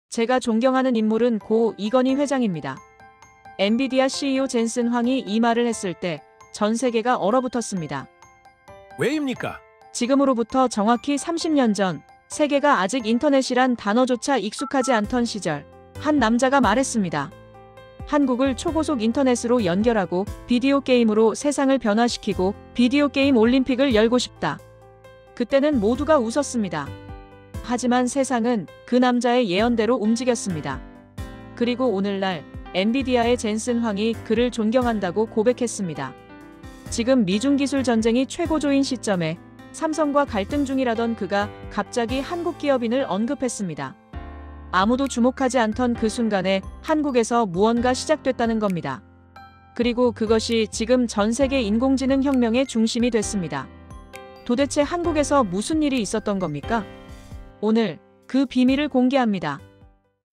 제가 존경하는 인물은 고 이건희 회장입니다. 엔비디아 CEO 젠슨 황이 이 말을 했을 때 전 세계가 얼어붙었습니다. 왜입니까? 지금으로부터 정확히 30년 전, 세계가 아직 인터넷이란 단어조차 익숙하지 않던 시절, 한 남자가 말했습니다. 한국을 초고속 인터넷으로 연결하고 비디오 게임으로 세상을 변화시키고 비디오 게임 올림픽을 열고 싶다. 그때는 모두가 웃었습니다. 하지만 세상은 그 남자의 예언대로 움직였습니다. 그리고 오늘날 엔비디아의 젠슨 황이 그를 존경한다고 고백했습니다. 지금 미중 기술 전쟁이 최고조인 시점에 삼성과 갈등 중이라던 그가 갑자기 한국 기업인을 언급했습니다. 아무도 주목하지 않던 그 순간에 한국에서 무언가 시작됐다는 겁니다. 그리고 그것이 지금 전 세계 인공지능 혁명의 중심이 됐습니다. 도대체 한국에서 무슨 일이 있었던 겁니까? 오늘 그 비밀을 공개합니다.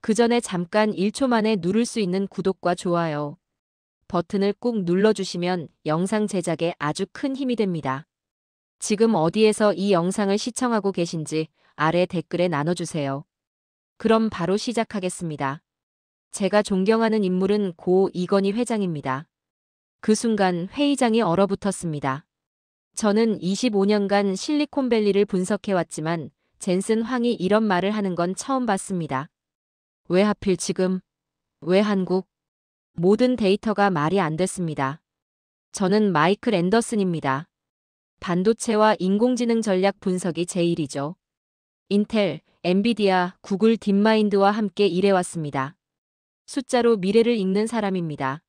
그 전에 잠깐 1초 만에 누를 수 있는 구독과 좋아요 버튼을 꾹 눌러주시면 영상 제작에 아주 큰 힘이 됩니다. 지금 어디에서 이 영상을 시청하고 계신지 아래 댓글에 나눠주세요. 그럼 바로 시작하겠습니다. 제가 존경하는 인물은 고 이건희 회장입니다. 그 순간 회의장이 얼어붙었습니다. 저는 25년간 실리콘밸리를 분석해왔지만 젠슨 황이 이런 말을 하는 건 처음 봤습니다. 왜 하필 지금? 왜 한국? 모든 데이터가 말이 안 됐습니다. 저는 마이클 앤더슨입니다. 반도체와 인공지능 전략 분석이 제 일이죠. 인텔, 엔비디아, 구글 딥마인드와 함께 일해왔습니다. 숫자로 미래를 읽는 사람입니다.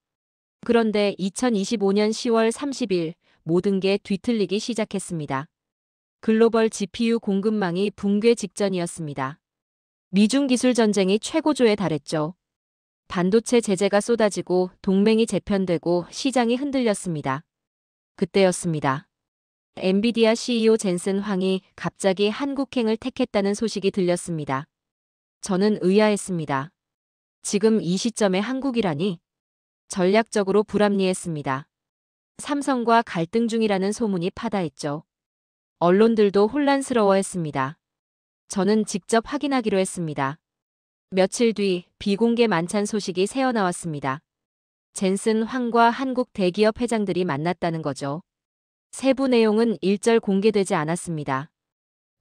그런데 2025년 10월 30일 모든 게 뒤틀리기 시작했습니다. 글로벌 GPU 공급망이 붕괴 직전이었습니다. 미중 기술 전쟁이 최고조에 달했죠. 반도체 제재가 쏟아지고 동맹이 재편되고 시장이 흔들렸습니다. 그때였습니다. 엔비디아 CEO 젠슨 황이 갑자기 한국행을 택했다는 소식이 들렸습니다. 저는 의아했습니다. 지금 이 시점에 한국이라니? 전략적으로 불합리했습니다. 삼성과 갈등 중이라는 소문이 파다했죠. 언론들도 혼란스러워했습니다. 저는 직접 확인하기로 했습니다. 며칠 뒤 비공개 만찬 소식이 새어나왔습니다. 젠슨 황과 한국 대기업 회장들이 만났다는 거죠. 세부 내용은 일절 공개되지 않았습니다.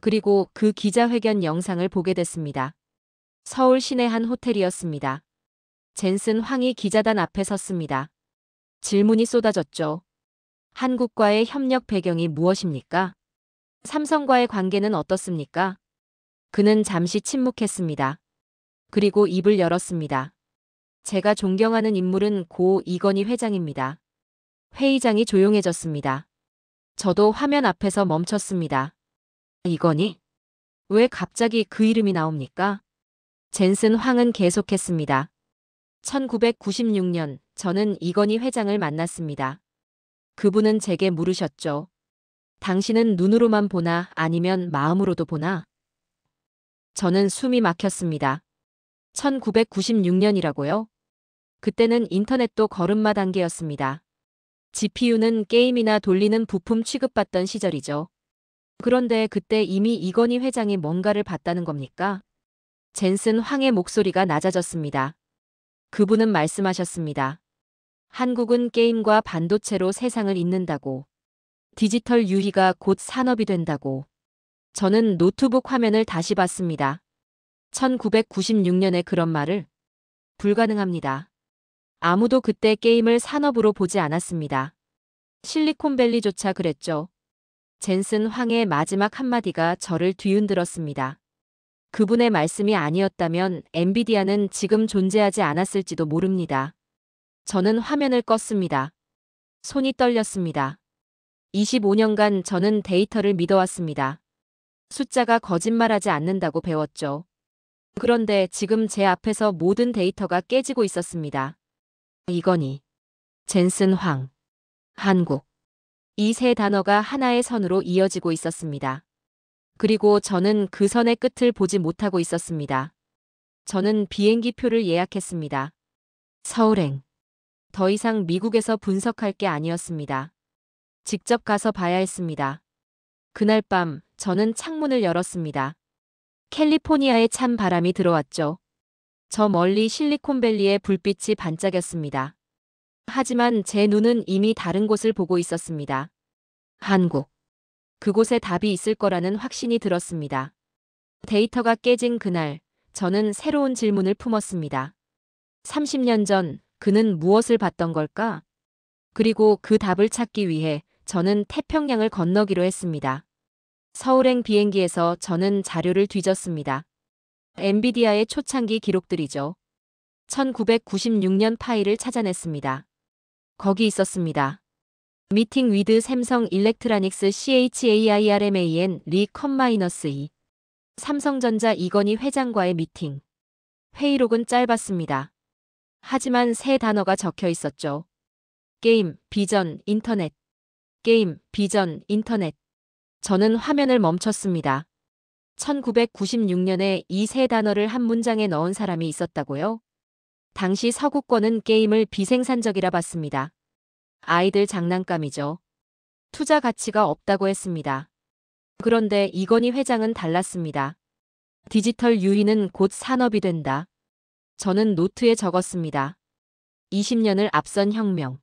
그리고 그 기자회견 영상을 보게 됐습니다. 서울 시내 한 호텔이었습니다. 젠슨 황이 기자단 앞에 섰습니다. 질문이 쏟아졌죠. 한국과의 협력 배경이 무엇입니까? 삼성과의 관계는 어떻습니까? 그는 잠시 침묵했습니다. 그리고 입을 열었습니다. 제가 존경하는 인물은 고 이건희 회장입니다. 회의장이 조용해졌습니다. 저도 화면 앞에서 멈췄습니다. 이건희? 왜 갑자기 그 이름이 나옵니까? 젠슨 황은 계속했습니다. 1996년 저는 이건희 회장을 만났습니다. 그분은 제게 물으셨죠. 당신은 눈으로만 보나 아니면 마음으로도 보나? 저는 숨이 막혔습니다. 1996년이라고요? 그때는 인터넷도 걸음마 단계였습니다. GPU는 게임이나 돌리는 부품 취급받던 시절이죠. 그런데 그때 이미 이건희 회장이 뭔가를 봤다는 겁니까? 젠슨 황의 목소리가 낮아졌습니다. 그분은 말씀하셨습니다. 한국은 게임과 반도체로 세상을 잇는다고. 디지털 유희가 곧 산업이 된다고. 저는 노트북 화면을 다시 봤습니다. 1996년에 그런 말을? 불가능합니다. 아무도 그때 게임을 산업으로 보지 않았습니다. 실리콘밸리조차 그랬죠. 젠슨 황의 마지막 한마디가 저를 뒤흔들었습니다. 그분의 말씀이 아니었다면 엔비디아는 지금 존재하지 않았을지도 모릅니다. 저는 화면을 껐습니다. 손이 떨렸습니다. 25년간 저는 데이터를 믿어왔습니다. 숫자가 거짓말하지 않는다고 배웠죠. 그런데 지금 제 앞에서 모든 데이터가 깨지고 있었습니다. 이건희, 젠슨 황, 한국. 이 세 단어가 하나의 선으로 이어지고 있었습니다. 그리고 저는 그 선의 끝을 보지 못하고 있었습니다. 저는 비행기 표를 예약했습니다. 서울행. 더 이상 미국에서 분석할 게 아니었습니다. 직접 가서 봐야 했습니다. 그날 밤 저는 창문을 열었습니다. 캘리포니아에 찬 바람이 들어왔죠. 저 멀리 실리콘밸리의 불빛이 반짝였습니다. 하지만 제 눈은 이미 다른 곳을 보고 있었습니다. 한국. 그곳에 답이 있을 거라는 확신이 들었습니다. 데이터가 깨진 그날, 저는 새로운 질문을 품었습니다. 30년 전, 그는 무엇을 봤던 걸까? 그리고 그 답을 찾기 위해 저는 태평양을 건너기로 했습니다. 서울행 비행기에서 저는 자료를 뒤졌습니다. 엔비디아의 초창기 기록들이죠. 1996년 파일을 찾아냈습니다. 거기 있었습니다. 미팅 위드 삼성 일렉트라닉스 CHAIRMAN 리 컴-2. 삼성전자 이건희 회장과의 미팅. 회의록은 짧았습니다. 하지만 세 단어가 적혀 있었죠. 게임, 비전, 인터넷. 게임, 비전, 인터넷. 저는 화면을 멈췄습니다. 1996년에 이 세 단어를 한 문장에 넣은 사람이 있었다고요? 당시 서구권은 게임을 비생산적이라 봤습니다. 아이들 장난감이죠. 투자 가치가 없다고 했습니다. 그런데 이건희 회장은 달랐습니다. 디지털 유희는 곧 산업이 된다. 저는 노트에 적었습니다. 20년을 앞선 혁명.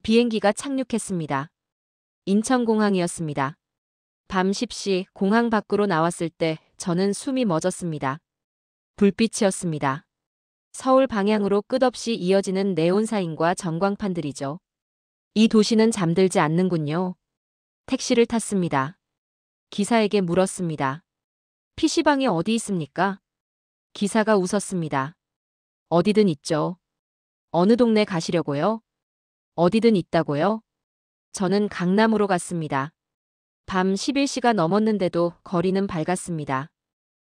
비행기가 착륙했습니다. 인천공항이었습니다. 밤 10시 공항 밖으로 나왔을 때 저는 숨이 멎었습니다. 불빛이었습니다. 서울 방향으로 끝없이 이어지는 네온사인과 전광판들이죠. 이 도시는 잠들지 않는군요. 택시를 탔습니다. 기사에게 물었습니다. PC방이 어디 있습니까? 기사가 웃었습니다. 어디든 있죠. 어느 동네 가시려고요? 어디든 있다고요? 저는 강남으로 갔습니다. 밤 11시가 넘었는데도 거리는 밝았습니다.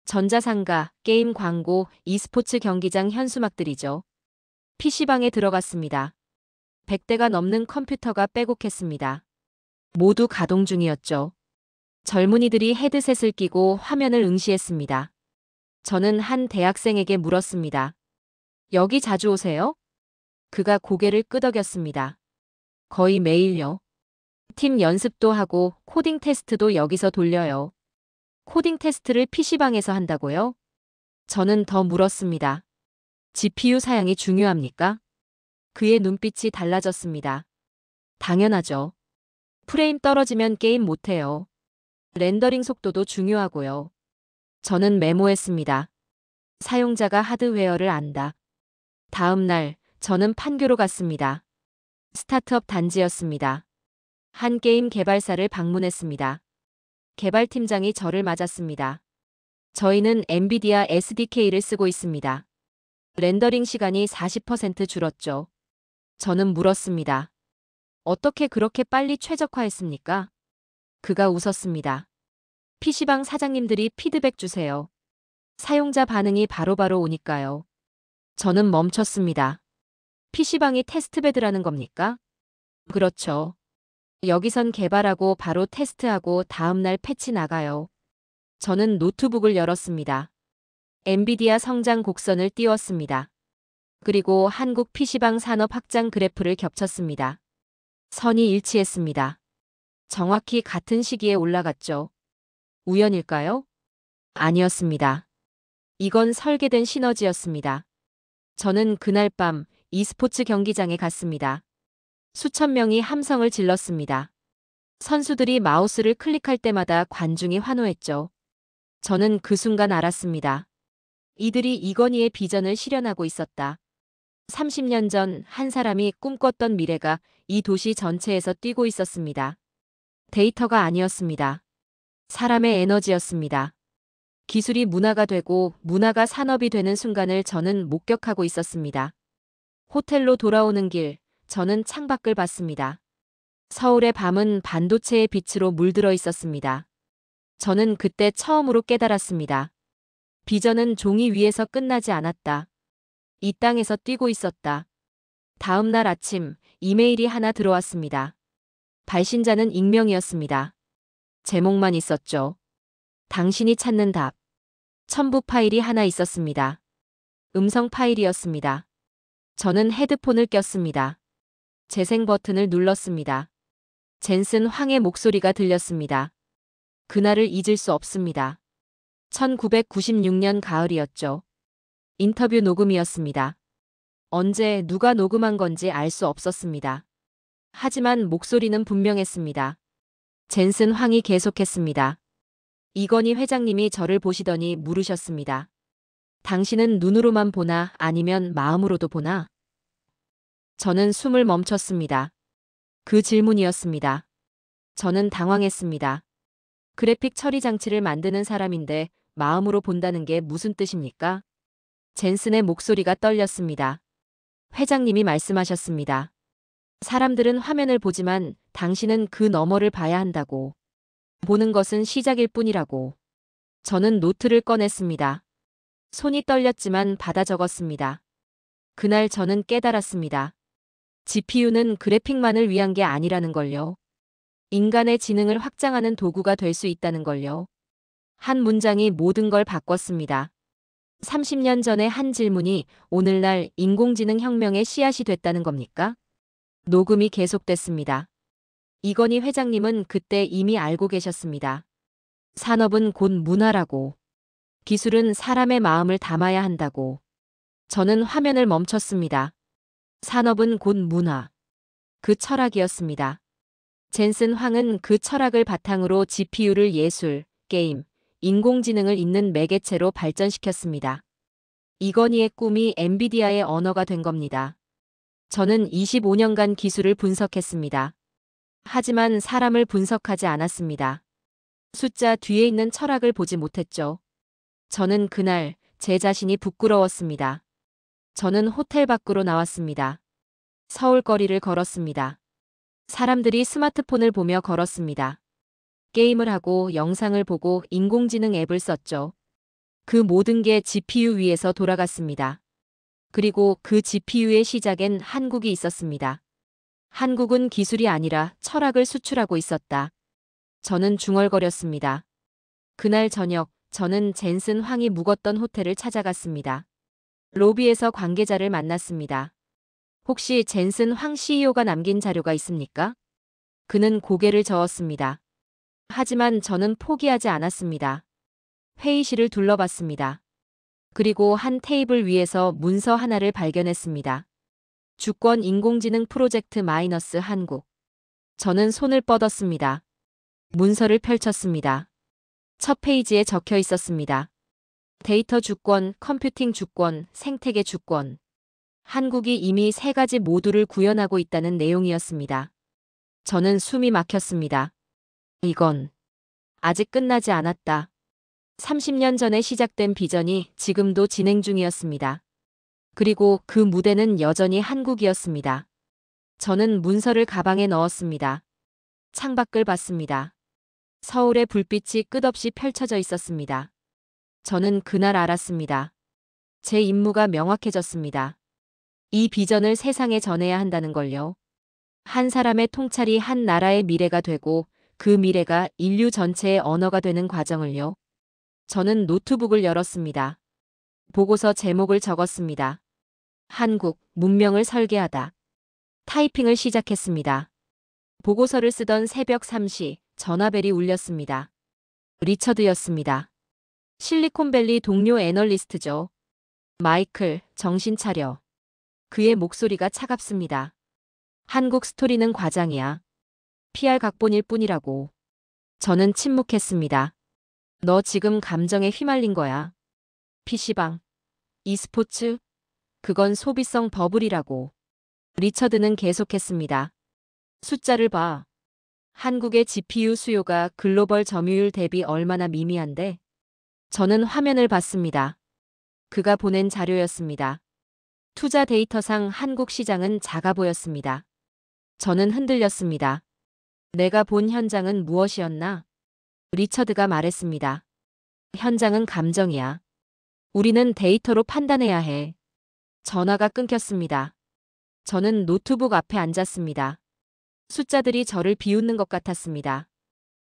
전자상가, 게임 광고, e스포츠 경기장 현수막들이죠. PC방에 들어갔습니다. 100대가 넘는 컴퓨터가 빼곡했습니다. 모두 가동 중이었죠. 젊은이들이 헤드셋을 끼고 화면을 응시했습니다. 저는 한 대학생에게 물었습니다. 여기 자주 오세요? 그가 고개를 끄덕였습니다. 거의 매일요. 팀 연습도 하고 코딩 테스트도 여기서 돌려요. 코딩 테스트를 PC방에서 한다고요? 저는 더 물었습니다. GPU 사양이 중요합니까? 그의 눈빛이 달라졌습니다. 당연하죠. 프레임 떨어지면 게임 못해요. 렌더링 속도도 중요하고요. 저는 메모했습니다. 사용자가 하드웨어를 안다. 다음 날, 저는 판교로 갔습니다. 스타트업 단지였습니다. 한 게임 개발사를 방문했습니다. 개발팀장이 저를 맞았습니다. 저희는 엔비디아 SDK를 쓰고 있습니다. 렌더링 시간이 40% 줄었죠. 저는 물었습니다. 어떻게 그렇게 빨리 최적화했습니까? 그가 웃었습니다. PC방 사장님들이 피드백 주세요. 사용자 반응이 바로바로 오니까요. 저는 멈췄습니다. PC방이 테스트베드라는 겁니까? 그렇죠. 여기선 개발하고 바로 테스트하고 다음날 패치 나가요. 저는 노트북을 열었습니다. 엔비디아 성장 곡선을 띄웠습니다. 그리고 한국 PC방 산업 확장 그래프를 겹쳤습니다. 선이 일치했습니다. 정확히 같은 시기에 올라갔죠. 우연일까요? 아니었습니다. 이건 설계된 시너지였습니다. 저는 그날 밤 e스포츠 경기장에 갔습니다. 수천 명이 함성을 질렀습니다. 선수들이 마우스를 클릭할 때마다 관중이 환호했죠. 저는 그 순간 알았습니다. 이들이 이건희의 비전을 실현하고 있었다. 30년 전 한 사람이 꿈꿨던 미래가 이 도시 전체에서 뛰고 있었습니다. 데이터가 아니었습니다. 사람의 에너지였습니다. 기술이 문화가 되고 문화가 산업이 되는 순간을 저는 목격하고 있었습니다. 호텔로 돌아오는 길, 저는 창밖을 봤습니다. 서울의 밤은 반도체의 빛으로 물들어 있었습니다. 저는 그때 처음으로 깨달았습니다. 비전은 종이 위에서 끝나지 않았다. 이 땅에서 뛰고 있었다. 다음 날 아침 이메일이 하나 들어왔습니다. 발신자는 익명이었습니다. 제목만 있었죠. 당신이 찾는 답. 첨부 파일이 하나 있었습니다. 음성 파일이었습니다. 저는 헤드폰을 꼈습니다. 재생 버튼을 눌렀습니다. 젠슨 황의 목소리가 들렸습니다. 그날을 잊을 수 없습니다. 1996년 가을이었죠. 인터뷰 녹음이었습니다. 언제 누가 녹음한 건지 알 수 없었습니다. 하지만 목소리는 분명했습니다. 젠슨 황이 계속했습니다. 이건희 회장님이 저를 보시더니 물으셨습니다. 당신은 눈으로만 보나 아니면 마음으로도 보나? 저는 숨을 멈췄습니다. 그 질문이었습니다. 저는 당황했습니다. 그래픽 처리 장치를 만드는 사람인데 마음으로 본다는 게 무슨 뜻입니까? 젠슨의 목소리가 떨렸습니다. 회장님이 말씀하셨습니다. 사람들은 화면을 보지만 당신은 그 너머를 봐야 한다고. 보는 것은 시작일 뿐이라고. 저는 노트를 꺼냈습니다. 손이 떨렸지만 받아 적었습니다. 그날 저는 깨달았습니다. GPU는 그래픽만을 위한 게 아니라는 걸요. 인간의 지능을 확장하는 도구가 될 수 있다는 걸요. 한 문장이 모든 걸 바꿨습니다. 30년 전의 한 질문이 오늘날 인공지능 혁명의 씨앗이 됐다는 겁니까? 녹음이 계속됐습니다. 이건희 회장님은 그때 이미 알고 계셨습니다. 산업은 곧 문화라고. 기술은 사람의 마음을 담아야 한다고. 저는 화면을 멈췄습니다. 산업은 곧 문화. 그 철학이었습니다. 젠슨 황은 그 철학을 바탕으로 GPU를 예술, 게임, 인공지능을 잇는 매개체로 발전시켰습니다. 이건희의 꿈이 엔비디아의 언어가 된 겁니다. 저는 25년간 기술을 분석했습니다. 하지만 사람을 분석하지 않았습니다. 숫자 뒤에 있는 철학을 보지 못했죠. 저는 그날 제 자신이 부끄러웠습니다. 저는 호텔 밖으로 나왔습니다. 서울 거리를 걸었습니다. 사람들이 스마트폰을 보며 걸었습니다. 게임을 하고 영상을 보고 인공지능 앱을 썼죠. 그 모든 게 GPU 위에서 돌아갔습니다. 그리고 그 GPU의 시작엔 한국이 있었습니다. 한국은 기술이 아니라 철학을 수출하고 있었다. 저는 중얼거렸습니다. 그날 저녁 저는 젠슨 황이 묵었던 호텔을 찾아갔습니다. 로비에서 관계자를 만났습니다. 혹시 젠슨 황 CEO가 남긴 자료가 있습니까? 그는 고개를 저었습니다. 하지만 저는 포기하지 않았습니다. 회의실을 둘러봤습니다. 그리고 한 테이블 위에서 문서 하나를 발견했습니다. 주권 인공지능 프로젝트 마이너스 한국. 저는 손을 뻗었습니다. 문서를 펼쳤습니다. 첫 페이지에 적혀 있었습니다. 데이터 주권, 컴퓨팅 주권, 생태계 주권. 한국이 이미 세 가지 모두를 구현하고 있다는 내용이었습니다. 저는 숨이 막혔습니다. 이건 아직 끝나지 않았다. 30년 전에 시작된 비전이 지금도 진행 중이었습니다. 그리고 그 무대는 여전히 한국이었습니다. 저는 문서를 가방에 넣었습니다. 창밖을 봤습니다. 서울의 불빛이 끝없이 펼쳐져 있었습니다. 저는 그날 알았습니다. 제 임무가 명확해졌습니다. 이 비전을 세상에 전해야 한다는 걸요. 한 사람의 통찰이 한 나라의 미래가 되고 그 미래가 인류 전체의 언어가 되는 과정을요. 저는 노트북을 열었습니다. 보고서 제목을 적었습니다. 한국, 문명을 설계하다. 타이핑을 시작했습니다. 보고서를 쓰던 새벽 3시 전화벨이 울렸습니다. 리처드였습니다. 실리콘밸리 동료 애널리스트죠. 마이클, 정신 차려. 그의 목소리가 차갑습니다. 한국 스토리는 과장이야. PR 각본일 뿐이라고. 저는 침묵했습니다. 너 지금 감정에 휘말린 거야. PC방, e스포츠, 그건 소비성 버블이라고. 리처드는 계속했습니다. 숫자를 봐. 한국의 GPU 수요가 글로벌 점유율 대비 얼마나 미미한데? 저는 화면을 봤습니다. 그가 보낸 자료였습니다. 투자 데이터상 한국 시장은 작아 보였습니다. 저는 흔들렸습니다. 내가 본 현장은 무엇이었나? 리처드가 말했습니다. 현장은 감정이야. 우리는 데이터로 판단해야 해. 전화가 끊겼습니다. 저는 노트북 앞에 앉았습니다. 숫자들이 저를 비웃는 것 같았습니다.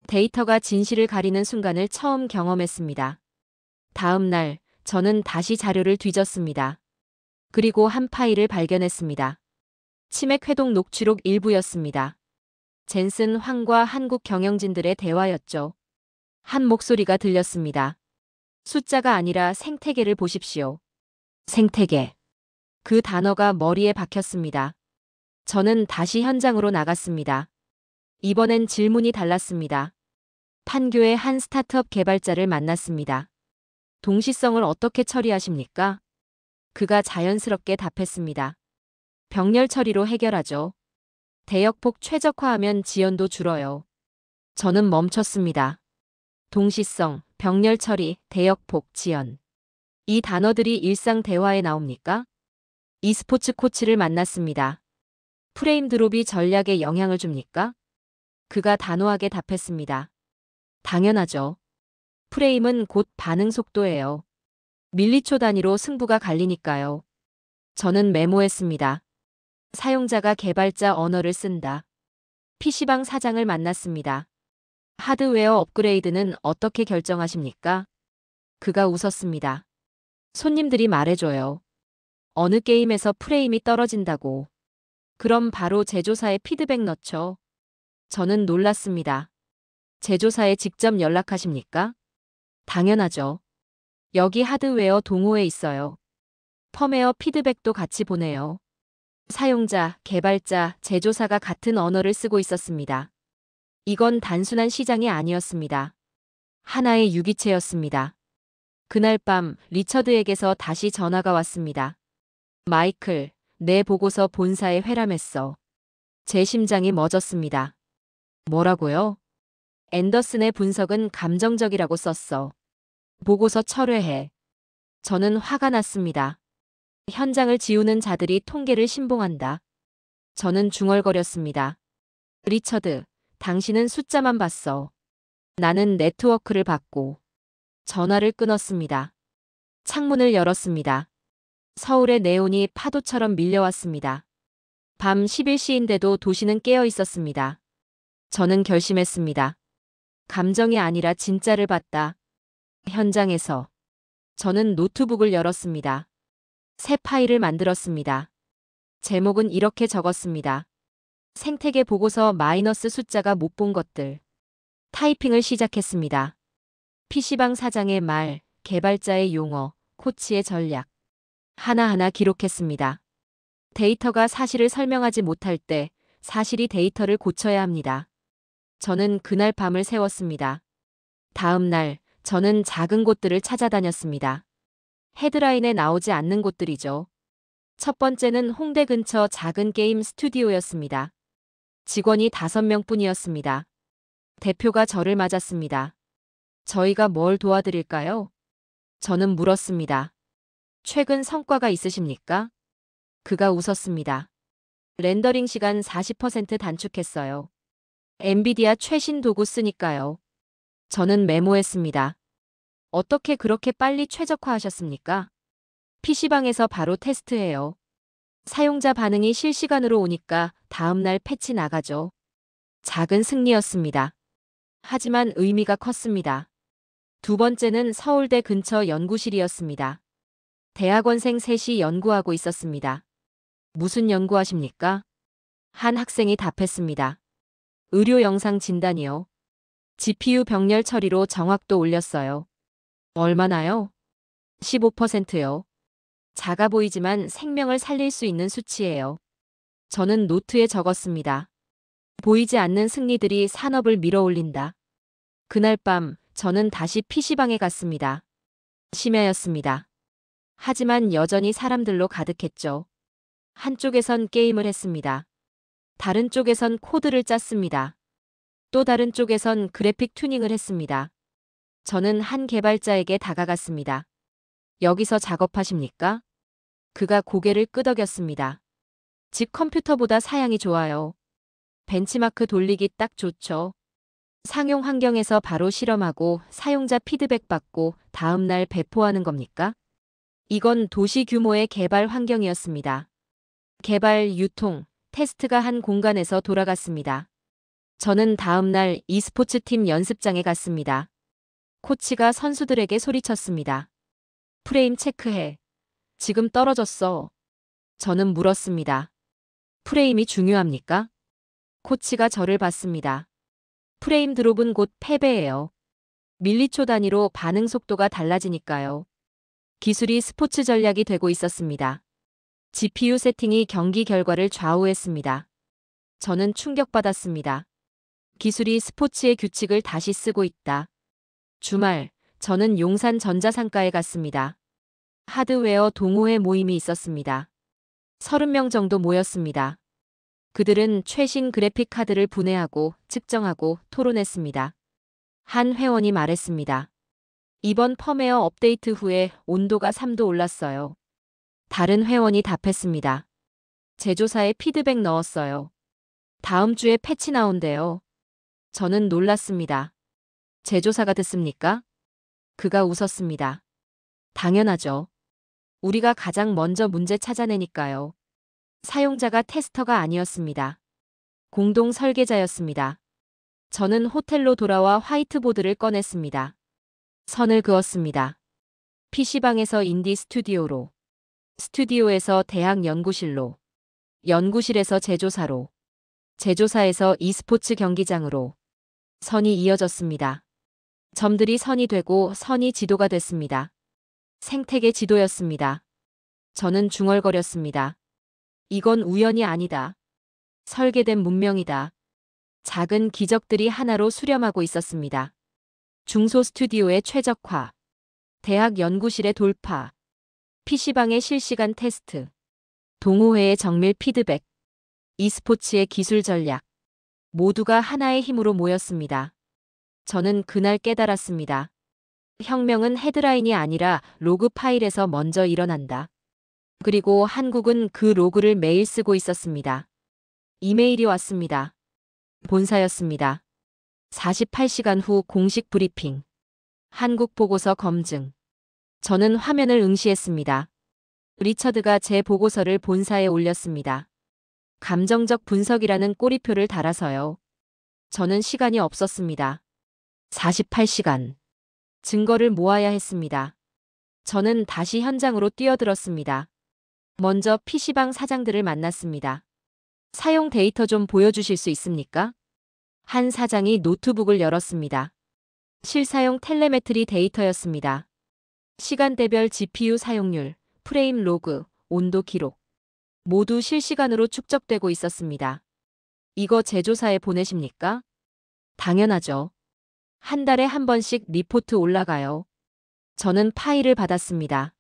데이터가 진실을 가리는 순간을 처음 경험했습니다. 다음 날 저는 다시 자료를 뒤졌습니다. 그리고 한 파일을 발견했습니다. 치맥 회동 녹취록 일부였습니다. 젠슨 황과 한국 경영진들의 대화였죠. 한 목소리가 들렸습니다. 숫자가 아니라 생태계를 보십시오. 생태계. 그 단어가 머리에 박혔습니다. 저는 다시 현장으로 나갔습니다. 이번엔 질문이 달랐습니다. 판교의 한 스타트업 개발자를 만났습니다. 동시성을 어떻게 처리하십니까? 그가 자연스럽게 답했습니다. 병렬 처리로 해결하죠. 대역폭 최적화하면 지연도 줄어요. 저는 멈췄습니다. 동시성, 병렬 처리, 대역폭, 지연. 이 단어들이 일상 대화에 나옵니까? e스포츠 코치를 만났습니다. 프레임 드롭이 전략에 영향을 줍니까? 그가 단호하게 답했습니다. 당연하죠. 프레임은 곧 반응 속도예요. 밀리초 단위로 승부가 갈리니까요. 저는 메모했습니다. 사용자가 개발자 언어를 쓴다. PC방 사장을 만났습니다. 하드웨어 업그레이드는 어떻게 결정하십니까? 그가 웃었습니다. 손님들이 말해줘요. 어느 게임에서 프레임이 떨어진다고. 그럼 바로 제조사에 피드백 넣죠. 저는 놀랐습니다. 제조사에 직접 연락하십니까? 당연하죠. 여기 하드웨어 동호회 있어요. 펌웨어 피드백도 같이 보내요. 사용자, 개발자, 제조사가 같은 언어를 쓰고 있었습니다. 이건 단순한 시장이 아니었습니다. 하나의 유기체였습니다. 그날 밤 리처드에게서 다시 전화가 왔습니다. 마이클, 내 보고서 본사에 회람했어. 제 심장이 멎었습니다. 뭐라고요? 앤더슨의 분석은 감정적이라고 썼어. 보고서 철회해. 저는 화가 났습니다. 현장을 지우는 자들이 통계를 신봉한다. 저는 중얼거렸습니다. 리처드, 당신은 숫자만 봤어. 나는 네트워크를 봤고. 전화를 끊었습니다. 창문을 열었습니다. 서울의 네온이 파도처럼 밀려왔습니다. 밤 11시인데도 도시는 깨어 있었습니다. 저는 결심했습니다. 감정이 아니라 진짜를 봤다. 현장에서. 저는 노트북을 열었습니다. 새 파일을 만들었습니다. 제목은 이렇게 적었습니다. 생태계 보고서 마이너스 숫자가 못 본 것들. 타이핑을 시작했습니다. PC방 사장의 말, 개발자의 용어, 코치의 전략. 하나하나 기록했습니다. 데이터가 사실을 설명하지 못할 때 사실이 데이터를 고쳐야 합니다. 저는 그날 밤을 새웠습니다. 다음 날 저는 작은 곳들을 찾아다녔습니다. 헤드라인에 나오지 않는 곳들이죠. 첫 번째는 홍대 근처 작은 게임 스튜디오였습니다. 직원이 5명뿐이었습니다. 대표가 저를 맞았습니다. 저희가 뭘 도와드릴까요? 저는 물었습니다. 최근 성과가 있으십니까? 그가 웃었습니다. 렌더링 시간 40% 단축했어요. 엔비디아 최신 도구 쓰니까요. 저는 메모했습니다. 어떻게 그렇게 빨리 최적화하셨습니까? PC방에서 바로 테스트해요. 사용자 반응이 실시간으로 오니까 다음날 패치 나가죠. 작은 승리였습니다. 하지만 의미가 컸습니다. 두 번째는 서울대 근처 연구실이었습니다. 대학원생 셋이 연구하고 있었습니다. 무슨 연구하십니까? 한 학생이 답했습니다. 의료 영상 진단이요. GPU 병렬 처리로 정확도 올렸어요. 얼마나요? 15%요. 작아 보이지만 생명을 살릴 수 있는 수치예요. 저는 노트에 적었습니다. 보이지 않는 승리들이 산업을 밀어올린다. 그날 밤 저는 다시 PC방에 갔습니다. 심야였습니다. 하지만 여전히 사람들로 가득했죠. 한쪽에선 게임을 했습니다. 다른 쪽에선 코드를 짰습니다. 또 다른 쪽에선 그래픽 튜닝을 했습니다. 저는 한 개발자에게 다가갔습니다. 여기서 작업하십니까? 그가 고개를 끄덕였습니다. 집 컴퓨터보다 사양이 좋아요. 벤치마크 돌리기 딱 좋죠. 상용 환경에서 바로 실험하고 사용자 피드백 받고 다음날 배포하는 겁니까? 이건 도시 규모의 개발 환경이었습니다. 개발, 유통, 테스트가 한 공간에서 돌아갔습니다. 저는 다음날 e스포츠 팀 연습장에 갔습니다. 코치가 선수들에게 소리쳤습니다. 프레임 체크해. 지금 떨어졌어. 저는 물었습니다. 프레임이 중요합니까? 코치가 저를 봤습니다. 프레임 드롭은 곧 패배예요. 밀리초 단위로 반응 속도가 달라지니까요. 기술이 스포츠 전략이 되고 있었습니다. GPU 세팅이 경기 결과를 좌우했습니다. 저는 충격받았습니다. 기술이 스포츠의 규칙을 다시 쓰고 있다. 주말, 저는 용산 전자상가에 갔습니다. 하드웨어 동호회 모임이 있었습니다. 30명 정도 모였습니다. 그들은 최신 그래픽 카드를 분해하고 측정하고 토론했습니다. 한 회원이 말했습니다. 이번 펌웨어 업데이트 후에 온도가 3도 올랐어요. 다른 회원이 답했습니다. 제조사에 피드백 넣었어요. 다음 주에 패치 나온대요. 저는 놀랐습니다. 제조사가 듣습니까? 그가 웃었습니다. 당연하죠. 우리가 가장 먼저 문제 찾아내니까요. 사용자가 테스터가 아니었습니다. 공동 설계자였습니다. 저는 호텔로 돌아와 화이트보드를 꺼냈습니다. 선을 그었습니다. PC방에서 인디 스튜디오로, 스튜디오에서 대학 연구실로, 연구실에서 제조사로, 제조사에서 e스포츠 경기장으로 선이 이어졌습니다. 점들이 선이 되고 선이 지도가 됐습니다. 생태계 지도였습니다. 저는 중얼거렸습니다. 이건 우연이 아니다. 설계된 문명이다. 작은 기적들이 하나로 수렴하고 있었습니다. 중소 스튜디오의 최적화, 대학 연구실의 돌파, PC방의 실시간 테스트, 동호회의 정밀 피드백, e스포츠의 기술 전략, 모두가 하나의 힘으로 모였습니다. 저는 그날 깨달았습니다. 혁명은 헤드라인이 아니라 로그 파일에서 먼저 일어난다. 그리고 한국은 그 로그를 매일 쓰고 있었습니다. 이메일이 왔습니다. 본사였습니다. 48시간 후 공식 브리핑. 한국 보고서 검증. 저는 화면을 응시했습니다. 리처드가 제 보고서를 본사에 올렸습니다. 감정적 분석이라는 꼬리표를 달아서요. 저는 시간이 없었습니다. 48시간. 증거를 모아야 했습니다. 저는 다시 현장으로 뛰어들었습니다. 먼저 PC방 사장들을 만났습니다. 사용 데이터 좀 보여주실 수 있습니까? 한 사장이 노트북을 열었습니다. 실사용 텔레메트리 데이터였습니다. 시간대별 GPU 사용률, 프레임 로그, 온도 기록. 모두 실시간으로 축적되고 있었습니다. 이거 제조사에 보내십니까? 당연하죠. 한 달에 한 번씩 리포트 올라가요. 저는 파일을 받았습니다.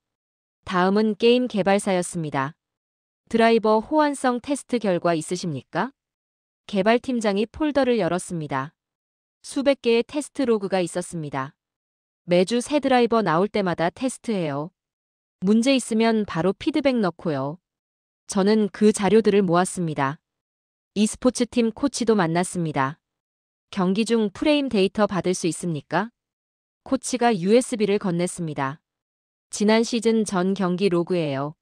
다음은 게임 개발사였습니다. 드라이버 호환성 테스트 결과 있으십니까? 개발팀장이 폴더를 열었습니다. 수백 개의 테스트 로그가 있었습니다. 매주 새 드라이버 나올 때마다 테스트해요. 문제 있으면 바로 피드백 넣고요. 저는 그 자료들을 모았습니다. e스포츠 팀 코치도 만났습니다. 경기 중 프레임 데이터 받을 수 있습니까? 코치가 USB를 건넸습니다. 지난 시즌 전 경기 로그예요.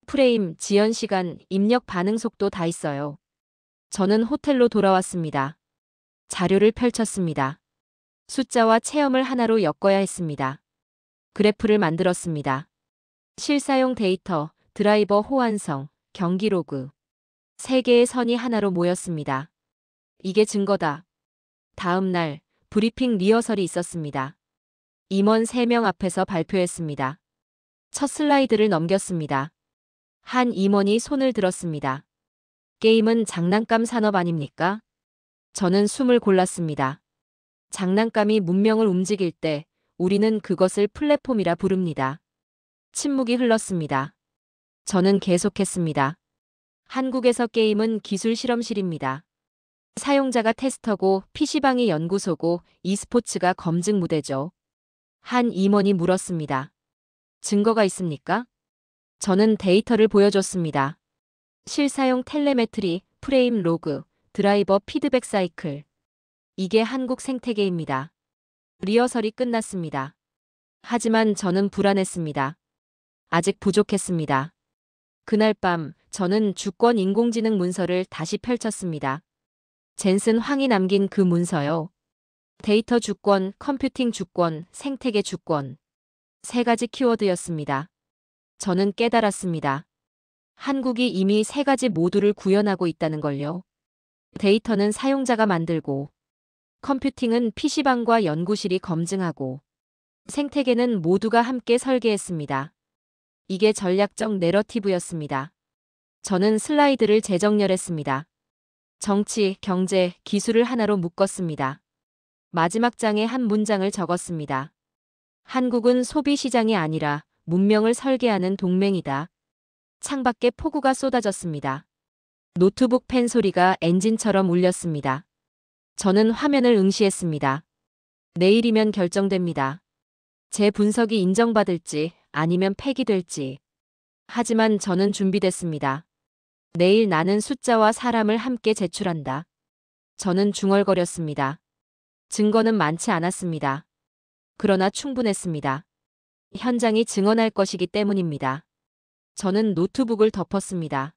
프레임, 지연 시간, 입력 반응 속도 다 있어요. 저는 호텔로 돌아왔습니다. 자료를 펼쳤습니다. 숫자와 체험을 하나로 엮어야 했습니다. 그래프를 만들었습니다. 실사용 데이터, 드라이버 호환성, 경기 로그. 세 개의 선이 하나로 모였습니다. 이게 증거다. 다음 날 브리핑 리허설이 있었습니다. 임원 3명 앞에서 발표했습니다. 첫 슬라이드를 넘겼습니다. 한 임원이 손을 들었습니다. 게임은 장난감 산업 아닙니까? 저는 숨을 골랐습니다. 장난감이 문명을 움직일 때 우리는 그것을 플랫폼이라 부릅니다. 침묵이 흘렀습니다. 저는 계속했습니다. 한국에서 게임은 기술 실험실입니다. 사용자가 테스터고 PC방이 연구소고 e스포츠가 검증 무대죠. 한 임원이 물었습니다. 증거가 있습니까? 저는 데이터를 보여줬습니다. 실사용 텔레메트리, 프레임 로그, 드라이버 피드백 사이클. 이게 한국 생태계입니다. 리허설이 끝났습니다. 하지만 저는 불안했습니다. 아직 부족했습니다. 그날 밤 저는 주권 인공지능 문서를 다시 펼쳤습니다. 젠슨 황이 남긴 그 문서요. 데이터 주권, 컴퓨팅 주권, 생태계 주권. 3가지 키워드였습니다. 저는 깨달았습니다. 한국이 이미 3가지 모두를 구현하고 있다는 걸요. 데이터는 사용자가 만들고, 컴퓨팅은 PC방과 연구실이 검증하고, 생태계는 모두가 함께 설계했습니다. 이게 전략적 내러티브였습니다. 저는 슬라이드를 재정렬했습니다. 정치, 경제, 기술을 하나로 묶었습니다. 마지막 장에 한 문장을 적었습니다. 한국은 소비 시장이 아니라 문명을 설계하는 동맹이다. 창밖에 폭우가 쏟아졌습니다. 노트북 펜 소리가 엔진처럼 울렸습니다. 저는 화면을 응시했습니다. 내일이면 결정됩니다. 제 분석이 인정받을지 아니면 폐기될지. 하지만 저는 준비됐습니다. 내일 나는 숫자와 사람을 함께 제출한다. 저는 중얼거렸습니다. 증거는 많지 않았습니다. 그러나 충분했습니다. 현장이 증언할 것이기 때문입니다. 저는 노트북을 덮었습니다.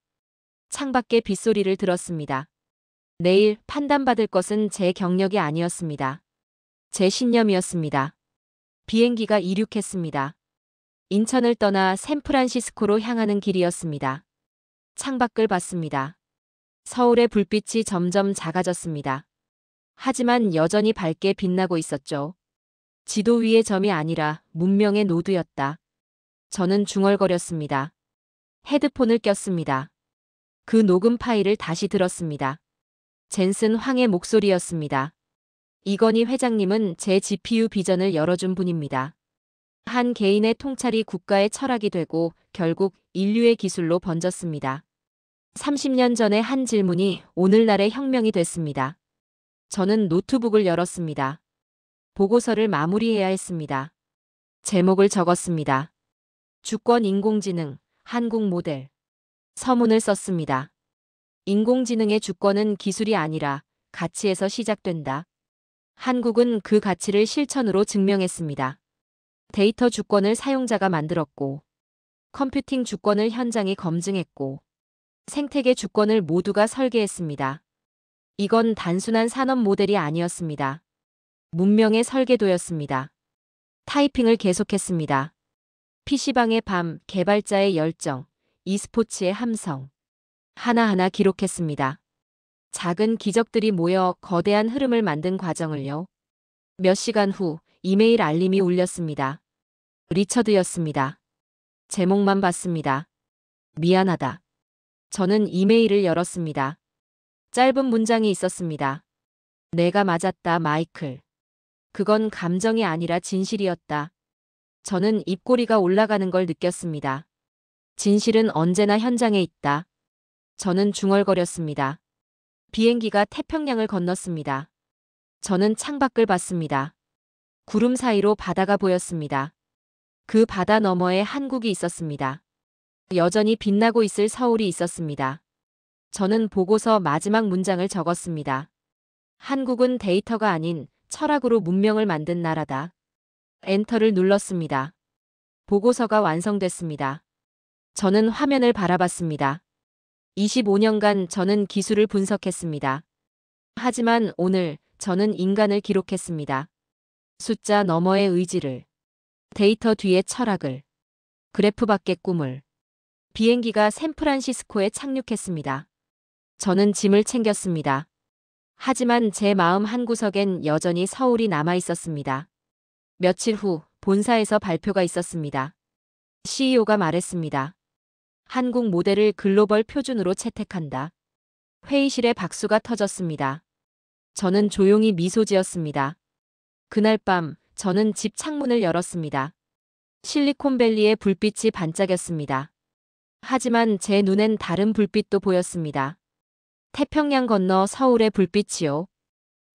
창밖에 빗소리를 들었습니다. 내일 판단받을 것은 제 경력이 아니었습니다. 제 신념이었습니다. 비행기가 이륙했습니다. 인천을 떠나 샌프란시스코로 향하는 길이었습니다. 창밖을 봤습니다. 서울의 불빛이 점점 작아졌습니다. 하지만 여전히 밝게 빛나고 있었죠. 지도 위의 점이 아니라 문명의 노드였다. 저는 중얼거렸습니다. 헤드폰을 꼈습니다. 그 녹음 파일을 다시 들었습니다. 젠슨 황의 목소리였습니다. 이건희 회장님은 제 GPU 비전을 열어준 분입니다. 한 개인의 통찰이 국가의 철학이 되고 결국 인류의 기술로 번졌습니다. 30년 전의 한 질문이 오늘날의 혁명이 됐습니다. 저는 노트북을 열었습니다. 보고서를 마무리해야 했습니다. 제목을 적었습니다. 주권 인공지능, 한국 모델. 서문을 썼습니다. 인공지능의 주권은 기술이 아니라 가치에서 시작된다. 한국은 그 가치를 실천으로 증명했습니다. 데이터 주권을 사용자가 만들었고, 컴퓨팅 주권을 현장이 검증했고, 생태계 주권을 모두가 설계했습니다. 이건 단순한 산업 모델이 아니었습니다. 문명의 설계도였습니다. 타이핑을 계속했습니다. PC방의 밤, 개발자의 열정, e스포츠의 함성. 하나하나 기록했습니다. 작은 기적들이 모여 거대한 흐름을 만든 과정을요. 몇 시간 후 이메일 알림이 울렸습니다. 리처드였습니다. 제목만 봤습니다. 미안하다. 저는 이메일을 열었습니다. 짧은 문장이 있었습니다. 내가 맞았다, 마이클. 그건 감정이 아니라 진실이었다. 저는 입꼬리가 올라가는 걸 느꼈습니다. 진실은 언제나 현장에 있다. 저는 중얼거렸습니다. 비행기가 태평양을 건넜습니다. 저는 창밖을 봤습니다. 구름 사이로 바다가 보였습니다. 그 바다 너머에 한국이 있었습니다. 여전히 빛나고 있을 서울이 있었습니다. 저는 보고서 마지막 문장을 적었습니다. 한국은 데이터가 아닌 철학으로 문명을 만든 나라다. 엔터를 눌렀습니다. 보고서가 완성됐습니다. 저는 화면을 바라봤습니다. 25년간 저는 기술을 분석했습니다. 하지만 오늘 저는 인간을 기록했습니다. 숫자 너머의 의지를, 데이터 뒤의 철학을, 그래프 밖의 꿈을. 비행기가 샌프란시스코에 착륙했습니다. 저는 짐을 챙겼습니다. 하지만 제 마음 한구석엔 여전히 서울이 남아 있었습니다. 며칠 후 본사에서 발표가 있었습니다. CEO가 말했습니다. 한국 모델을 글로벌 표준으로 채택한다. 회의실에 박수가 터졌습니다. 저는 조용히 미소 지었습니다. 그날 밤 저는 집 창문을 열었습니다. 실리콘밸리의 불빛이 반짝였습니다. 하지만 제 눈엔 다른 불빛도 보였습니다. 태평양 건너 서울의 불빛이요.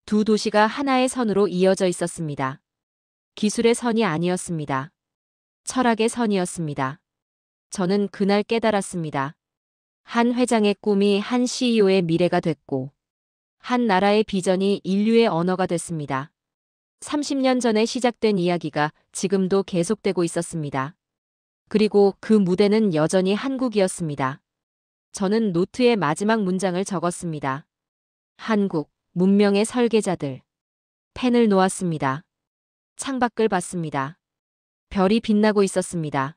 두 도시가 하나의 선으로 이어져 있었습니다. 기술의 선이 아니었습니다. 철학의 선이었습니다. 저는 그날 깨달았습니다. 한 회장의 꿈이 한 CEO의 미래가 됐고, 한 나라의 비전이 인류의 언어가 됐습니다. 30년 전에 시작된 이야기가 지금도 계속되고 있었습니다. 그리고 그 무대는 여전히 한국이었습니다. 저는 노트에 마지막 문장을 적었습니다. 한국, 문명의 설계자들. 펜을 놓았습니다. 창밖을 봤습니다. 별이 빛나고 있었습니다.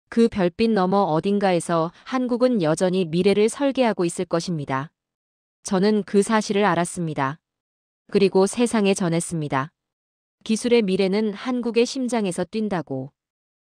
그 별빛 너머 어딘가에서 한국은 여전히 미래를 설계하고 있을 것입니다. 저는 그 사실을 알았습니다. 그리고 세상에 전했습니다. 기술의 미래는 한국의 심장에서 뛴다고.